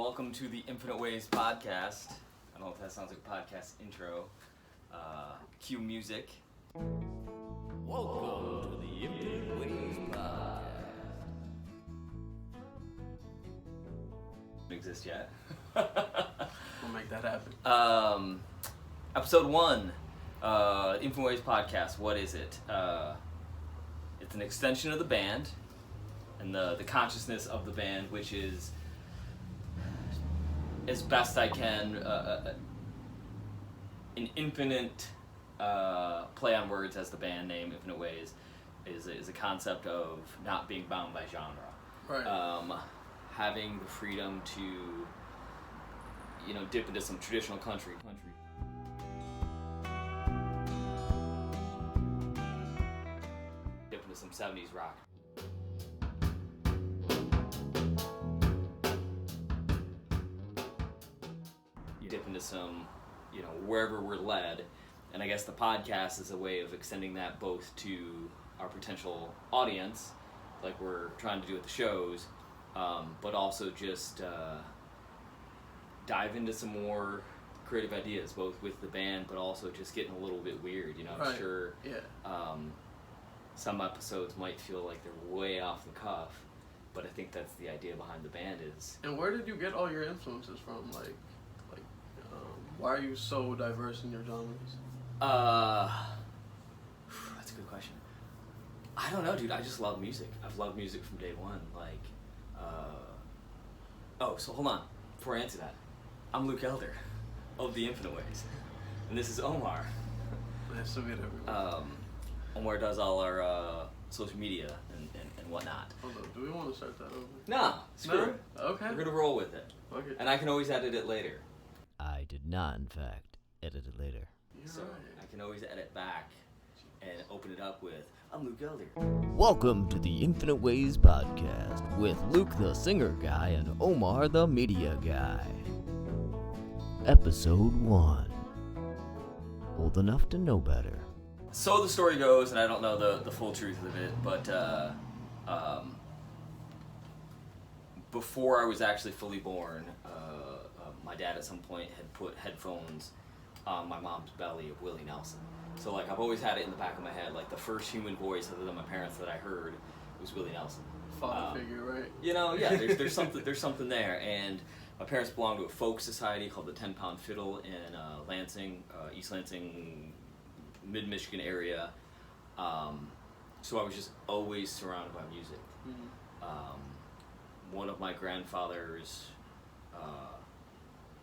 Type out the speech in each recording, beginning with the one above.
welcome to the Infinite Ways podcast. I don't know if that sounds like a podcast intro. Cue music. Welcome to the Infinite Ways podcast. Doesn't exist yet. We'll make that happen. Episode 1, Infinite Ways podcast. What is it? It's an extension of the band and the consciousness of the band, which is, as best I can, an infinite play on words as the band name, Infinite Ways, is a concept of not being bound by genre. Right. Having the freedom to, dip into some traditional country. Dip into some 70s rock. Dip into some, wherever we're led. And I guess the podcast is a way of extending that both to our potential audience, like we're trying to do at the shows, but also just dive into some more creative ideas, both with the band, but also just getting a little bit weird. I'm right. sure Yeah. Some episodes might feel like they're way off the cuff, but I think that's the idea behind the band is... And where did you get all your influences from? Why are you so diverse in your genres? That's a good question. I don't know, dude. I just love music. I've loved music from day one. So hold on. Before I answer that, I'm Luke Elder of The Infinite Ways, and this is Omar. Nice to meet everyone. Omar does all our social media and whatnot. Hold on, do we want to start that over? No, screw it. Okay. We're gonna roll with it. Okay. And I can always edit it later. I did not, in fact, edit it later. So I can always edit back and open it up with, I'm Luke Elder. Welcome to the Infinite Ways podcast with Luke the singer guy and Omar the media guy. Episode 1. Old enough to know better. So the story goes, and I don't know the full truth of it, but before I was actually fully born, my dad at some point had put headphones on my mom's belly of Willie Nelson. So I've always had it in the back of my head, the first human voice other than my parents that I heard was Willie Nelson. Father figure, right? Yeah, there's something there. And my parents belonged to a folk society called the 10 Pound Fiddle in Lansing, East Lansing, mid-Michigan area. So I was just always surrounded by music. Mm-hmm. One of my grandfathers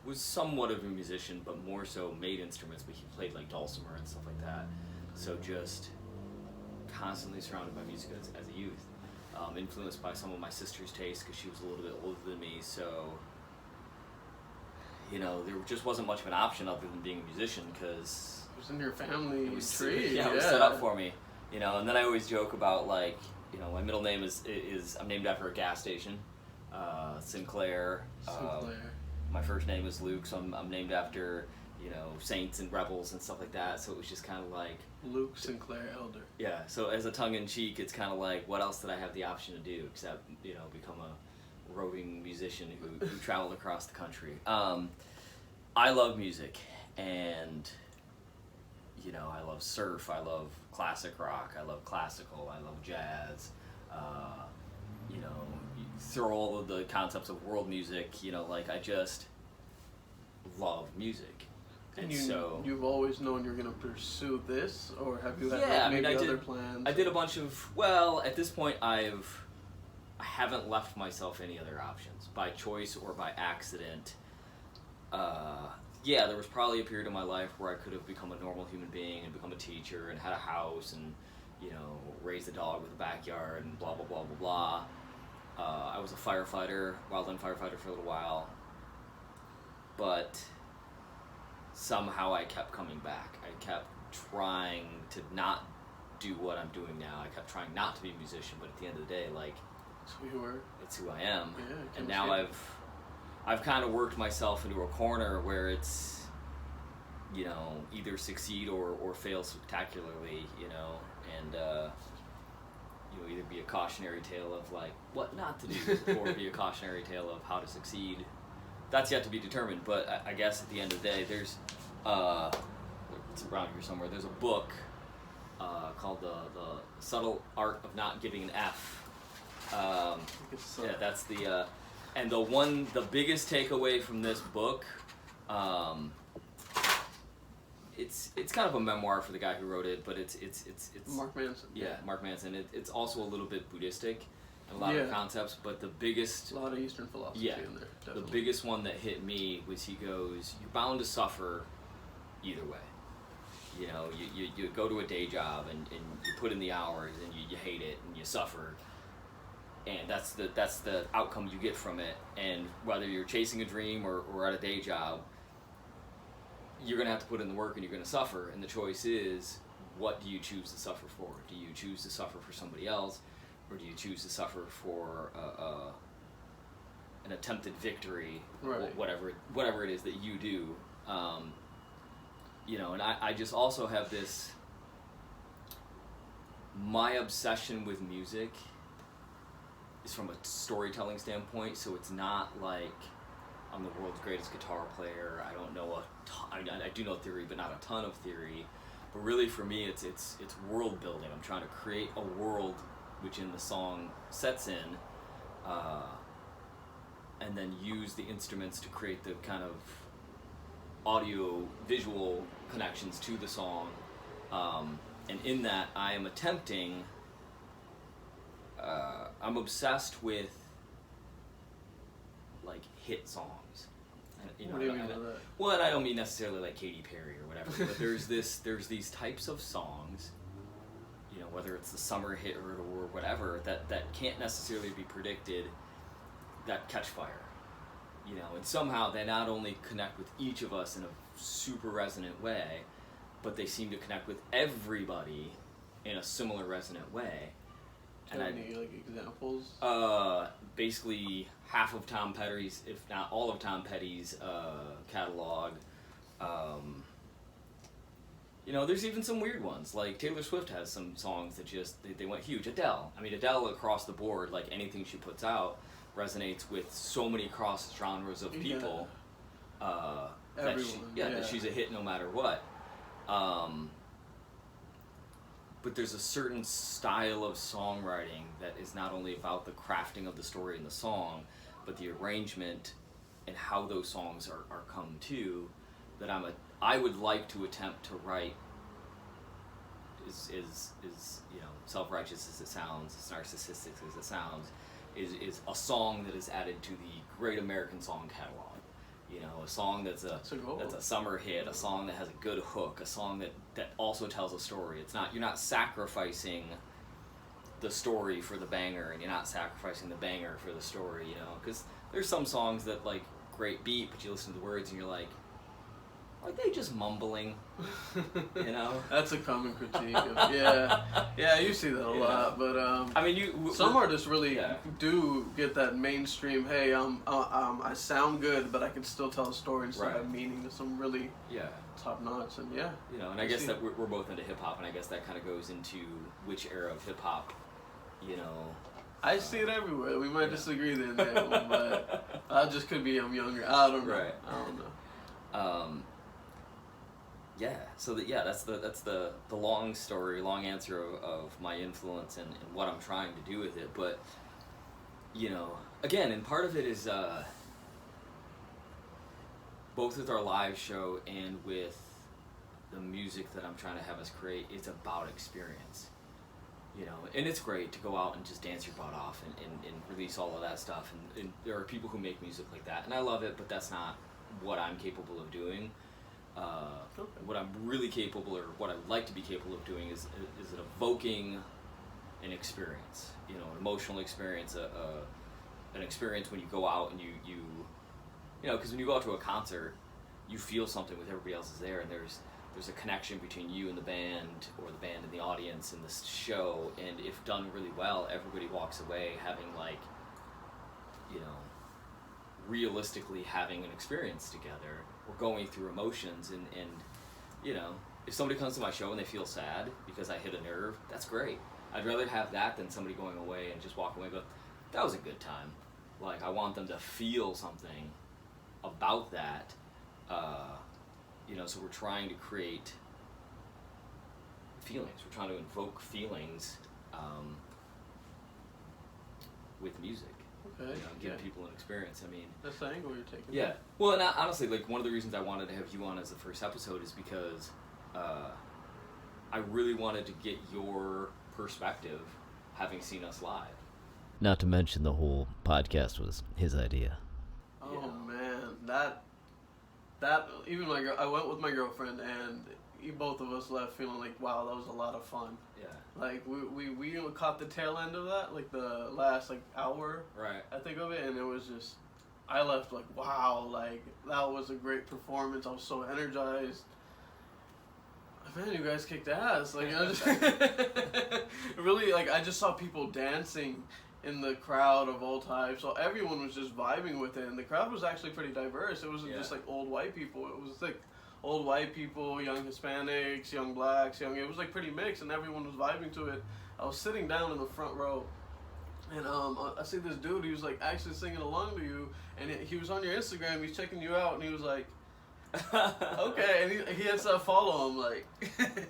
was somewhat of a musician, but more so made instruments, but he played dulcimer and stuff like that. So just constantly surrounded by music as a youth. Influenced by some of my sister's tastes because she was a little bit older than me, so there just wasn't much of an option other than being a musician because it was in your family tree. Yeah, it was set up for me. And then I always joke about my middle name is I'm named after a gas station, Sinclair. My first name is Luke, so I'm named after saints and rebels and stuff like that. So it was just kind of Luke Sinclair Elder. Yeah. So as a tongue-in-cheek, it's kind of what else did I have the option to do except become a roving musician who traveled across the country. I love music, and I love surf, I love classic rock, I love classical, I love jazz. You throw all of the concepts of world music, I just love music. And so you've always known you're going to pursue this, or have you had other plans? I did a bunch of, at this point I haven't left myself any other options, by choice or by accident. There was probably a period of my life where I could have become a normal human being and become a teacher and had a house and, raised a dog with a backyard and blah, blah, blah, blah, blah. I was a firefighter, wildland firefighter for a little while, but somehow I kept coming back. I kept trying to not do what I'm doing now. I kept trying not to be a musician, but at the end of the day, it's who you were. It's who I am. Yeah, and now I've kind of worked myself into a corner where it's, either succeed or fail spectacularly, and either be a cautionary tale of what not to do or be a cautionary tale of how to succeed that's yet to be determined. But I guess at the end of the day, there's it's around here somewhere. There's a book called the Subtle Art of Not Giving an F. Yeah, that's the and the biggest takeaway from this book. It's kind of a memoir for the guy who wrote it, but it's Mark Manson. Yeah, Mark Manson. It's also a little bit Buddhistic and a lot of concepts, but the biggest... A lot of Eastern philosophy in there, definitely. The biggest one that hit me was he goes, you're bound to suffer either way. You know, you go to a day job and you put in the hours and you hate it and you suffer. And that's the outcome you get from it. And whether you're chasing a dream or at a day job, you're going to have to put in the work and you're going to suffer. And the choice is, what do you choose to suffer for? Do you choose to suffer for somebody else? Or do you choose to suffer for an attempted victory? Right. Whatever it is that you do. You know, and I just also have this, my obsession with music is from a storytelling standpoint, so it's not like I'm the world's greatest guitar player. I don't know I do know theory, but not a ton of theory. But really, for me, it's world building. I'm trying to create a world which in the song sets in, and then use the instruments to create the kind of audio visual connections to the song. And in that, I am attempting. I'm obsessed with like hit songs. You know, what do you mean by that? Well, and I don't mean necessarily like Katy Perry or whatever, but there's these types of songs, you know, whether it's the summer hit or whatever, that can't necessarily be predicted, that catch fire, you know, and somehow they not only connect with each of us in a super resonant way, but they seem to connect with everybody in a similar resonant way. Do you have any like examples? Basically half of Tom Petty's, if not all of Tom Petty's catalog. You know, there's even some weird ones. Like Taylor Swift has some songs that just they went huge. Adele across the board, like anything she puts out, resonates with so many cross genres of people. That she's a hit no matter what. But there's a certain style of songwriting that is not only about the crafting of the story in the song, but the arrangement and how those songs are come to, that I would like to attempt to write is you know, self-righteous as it sounds, as narcissistic as it sounds, is a song that is added to the Great American Song Catalog. You know, a song that's a summer hit, a song that has a good hook, a song that also tells a story. You're not sacrificing the story for the banger, and you're not sacrificing the banger for the story, you know, because there's some songs that, like, great beat, but you listen to the words and you're like, are they just mumbling? You know? That's a common critique. Yeah, you see that a lot. But I mean, some artists really do get that mainstream. Hey, I sound good, but I can still tell a story and still have meaning to some really top notch. And you know, and I guess that we're both into hip hop, and I guess that kind of goes into which era of hip hop, you know. I see it everywhere. We might disagree there, but I just could be I'm younger. I don't know. Right. I don't know. So that's the long story, long answer of my influence and what I'm trying to do with it. But, you know, again, and part of it is both with our live show and with the music that I'm trying to have us create, it's about experience. You know, and it's great to go out and just dance your butt off and release all of that stuff. And there are people who make music like that, and I love it, but that's not what I'm capable of doing. What I'm really capable, or what I'd like to be capable of doing, is evoking an experience, you know, an emotional experience, an experience when you go out and you know, because when you go out to a concert, you feel something with everybody else is there, and there's a connection between you and the band, or the band and the audience in this show, and if done really well, everybody walks away having, like, you know, realistically having an experience together. We're going through emotions, and you know, if somebody comes to my show and they feel sad because I hit a nerve, that's great. I'd rather have that than somebody going away and just walking away and go, that was a good time. Like, I want them to feel something about that. So we're trying to create feelings. We're trying to invoke feelings with music. Okay. Give people an experience. I mean, that's the angle you're taking. Yeah. Well, and honestly, like, one of the reasons I wanted to have you on as the first episode is because I really wanted to get your perspective, having seen us live. Not to mention the whole podcast was his idea. Oh man, that even I went with my girlfriend, and both of us left feeling like, wow, that was a lot of fun. Yeah. Like we caught the tail end of that, like the last hour. Right. I think of it, and it was just, I left like, wow, like that was a great performance. I was so energized. Man, you guys kicked ass. Like, I just really, like, I just saw people dancing in the crowd of all types. So everyone was just vibing with it, and the crowd was actually pretty diverse. It wasn't just like old white people. It was like old white people, young Hispanics, young blacks, it was like pretty mixed, and everyone was vibing to it. I was sitting down in the front row, and I see this dude. He was like actually singing along to you, and he was on your Instagram. He's checking you out, and he was like, okay, and he had to follow him, like.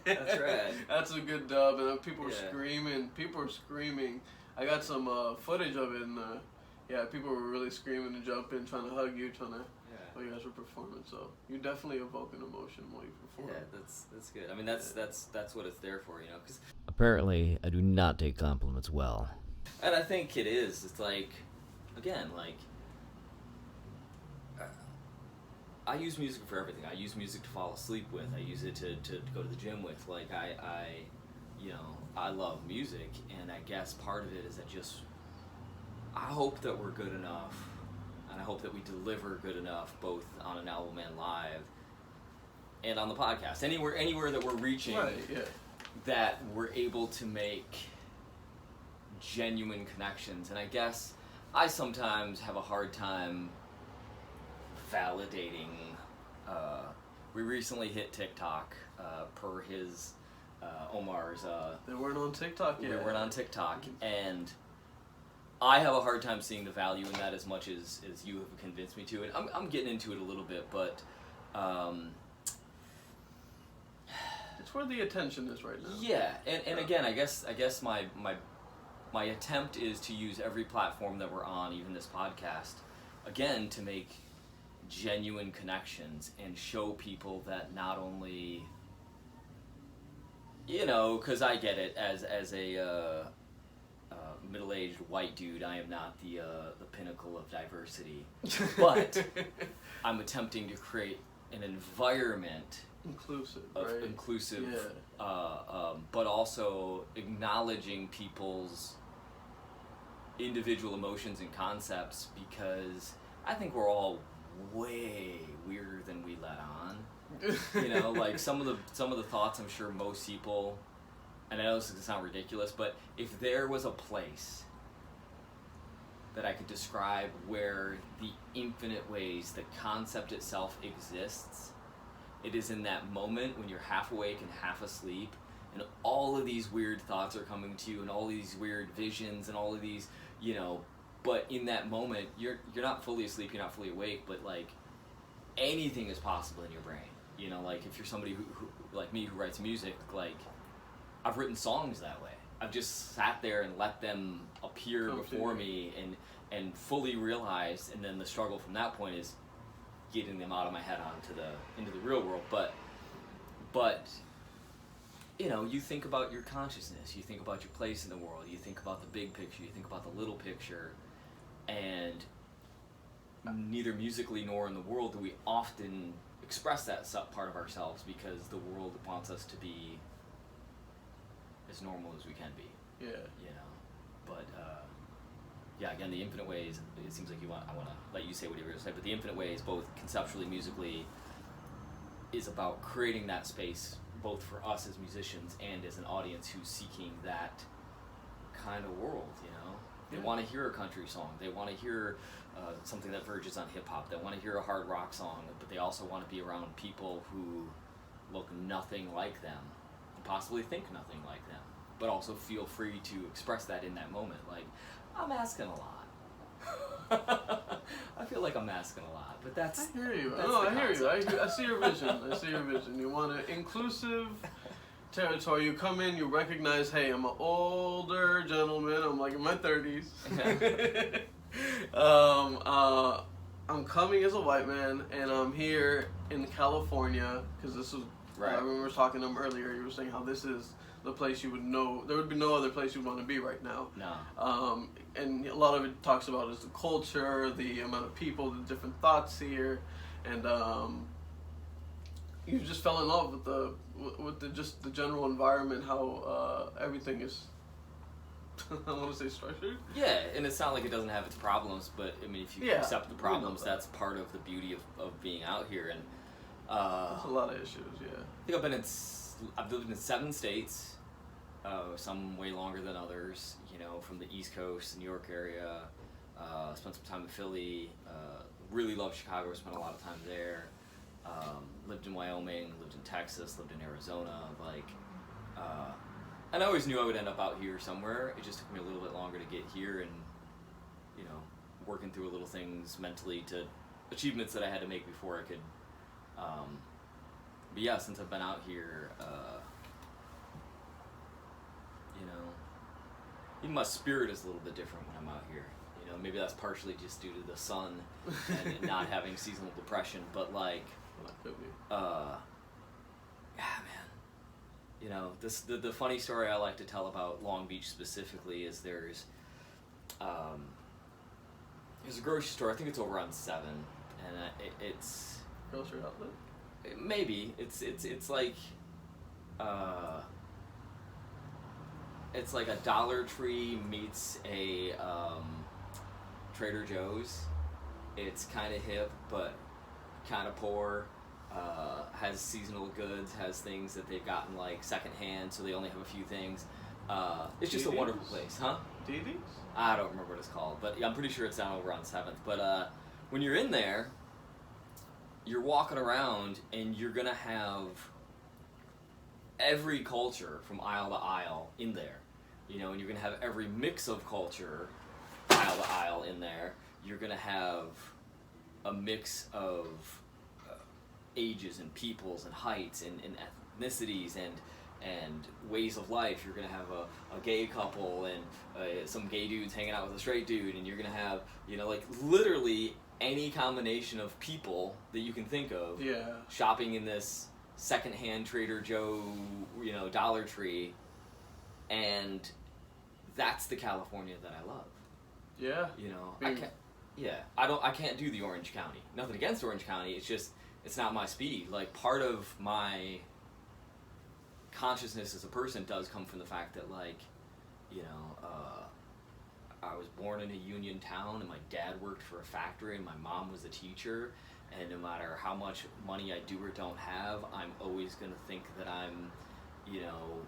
That's right. That's a good dub, and people were screaming. People were screaming. I got some footage of it, and people were really screaming and jumping, trying to hug you, while you guys were performing. So you definitely evoke an emotion while you perform. Yeah, that's good. I mean, that's what it's there for, 'cause apparently I do not take compliments well. And I think it is. It's like, again, like, I use music for everything. I use music to fall asleep with. I use it to go to the gym with. Like, I love music, and I guess part of it is I hope that we're good enough, and I hope that we deliver good enough, both on an album and live, and on the podcast. Anywhere that we're reaching, that we're able to make genuine connections. And I guess I sometimes have a hard time validating. We recently hit TikTok, per his Omar's. They weren't on TikTok yet. We weren't on TikTok, and I have a hard time seeing the value in that as much as you have convinced me to. And I'm getting into it a little bit, but it's where the attention is right now. Yeah, and again, I guess my attempt is to use every platform that we're on, even this podcast, again, to make genuine connections and show people that not only, because I get it, as a middle-aged white dude, I am not the pinnacle of diversity, but I'm attempting to create an environment inclusive, but also acknowledging people's individual emotions and concepts, because I think we're all way weirder than we let on. Like some of the thoughts, I'm sure most people, and I know this is gonna sound ridiculous, but if there was a place that I could describe where the infinite ways the concept itself exists, it is in that moment when you're half awake and half asleep, and all of these weird thoughts are coming to you, and all these weird visions, and all of these, but in that moment, you're not fully asleep, you're not fully awake, but like anything is possible in your brain. Like if you're somebody who like me, who writes music, like I've written songs that way. I've just sat there and let them appear before me and fully realized, and then the struggle from that point is getting them out of my head into the real world. But you think about your consciousness, you think about your place in the world, you think about the big picture, you think about the little picture, and neither musically nor in the world do we often express that part of ourselves, because the world wants us to be as normal as we can be. Yeah. But again, the infinite ways, it seems like I want to let you say what you were going to say, but the infinite ways, both conceptually, musically, is about creating that space both for us as musicians and as an audience who's seeking that kind of world. They want to hear a country song, they want to hear something that verges on hip-hop, they want to hear a hard rock song, but they also want to be around people who look nothing like them, and possibly think nothing like them, but also feel free to express that in that moment. Like, I'm asking a lot. I feel like I'm masking a lot, but that's. I hear you. That's No, the I hear you. concept. I see your vision. I see your vision. You want an inclusive territory. You come in, you recognize, hey, I'm an older gentleman. I'm like in my 30s. I'm coming as a white man, and I'm here in California because this was. Right. I remember talking to him earlier. You were saying how this is the place you would know. There would be no other place you'd want to be right now. No. And a lot of it talks about is the culture, the amount of people, the different thoughts here, and you just fell in love with the just the general environment, how everything is. I want to say structured. Yeah, and it's not like it doesn't have its problems, but I mean, if you Yeah, accept the we know problems, that. that's part of the beauty of being out here. And There's a lot of issues, yeah. I think I've lived in 7 states, some way longer than others. You know, from the East Coast, New York area. Spent some time in Philly. Really loved Chicago. Spent a lot of time there. Lived in Wyoming. Lived in Texas. Lived in Arizona. And I always knew I would end up out here somewhere. It just took me a little bit longer to get here, and you know, working through little things mentally to achievements that I had to make before I could. But yeah, since I've been out here, you know, even my spirit is a little bit different when I'm out here. You know, maybe that's partially just due to the sun and not having seasonal depression, but like, Well, that could be. yeah, man. You know, the funny story I like to tell about Long Beach specifically is there's a grocery store. I think it's over on 7, and it's Grocery outlet? maybe it's like it's like a Dollar Tree meets a Trader Joe's. It's kind of hip, but kind of poor. Has seasonal goods, has things that they've gotten like secondhand, so they only have a few things. It's just a DD's? wonderful place, huh? DD's? I don't remember what it's called, but I'm pretty sure it's down over on 7th. But when you're in there, you're walking around and you're gonna have every culture from aisle to aisle in there. You know, and you're gonna have every mix of culture aisle to aisle in there. You're gonna have a mix of ages and peoples and heights and ethnicities and ways of life. You're gonna have a gay couple and some gay dudes hanging out with a straight dude, and you're gonna have, you know, like literally any combination of people that you can think of. Yeah. Shopping in this secondhand Trader Joe, you know, Dollar Tree, and that's the California that I love. Yeah. You know, Being- I can't do the Orange County. Nothing against Orange County. It's just, it's not my speed. Like, part of my consciousness as a person does come from the fact that, like, you know, I was born in a union town, and my dad worked for a factory, and my mom was a teacher, and no matter how much money I do or don't have, I'm always going to think that I'm, you know,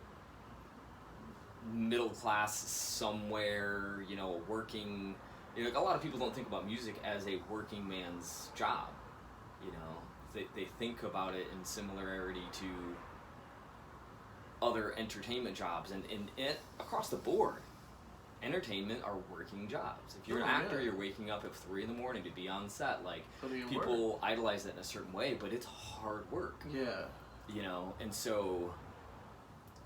middle class somewhere, you know, working. You know, a lot of people don't think about music as a working man's job. You know, they think about it in similarity to other entertainment jobs, and across the board, entertainment are working jobs. If you're an actor, yeah. you're waking up at 3 a.m. to be on set. Like, Putting in people idolize that in a certain way, but it's hard work. Yeah. You know, and so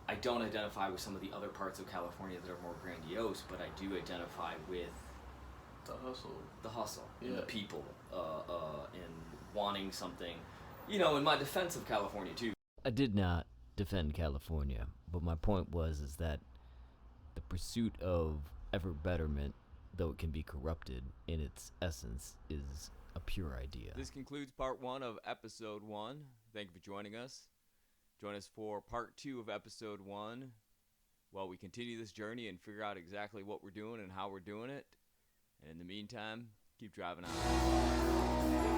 I don't identify with some of the other parts of California that are more grandiose, but I do identify with The hustle. and Yeah. the people, and wanting something. You know, in my defense of California too. I did not defend California, but my point is that the pursuit of ever betterment, though it can be corrupted in its essence, is a pure idea. This concludes part 1 of episode 1. Thank you for joining us. Join us for part 2 of episode 1 while we continue this journey and figure out exactly what we're doing and how we're doing it. And in the meantime, keep driving on.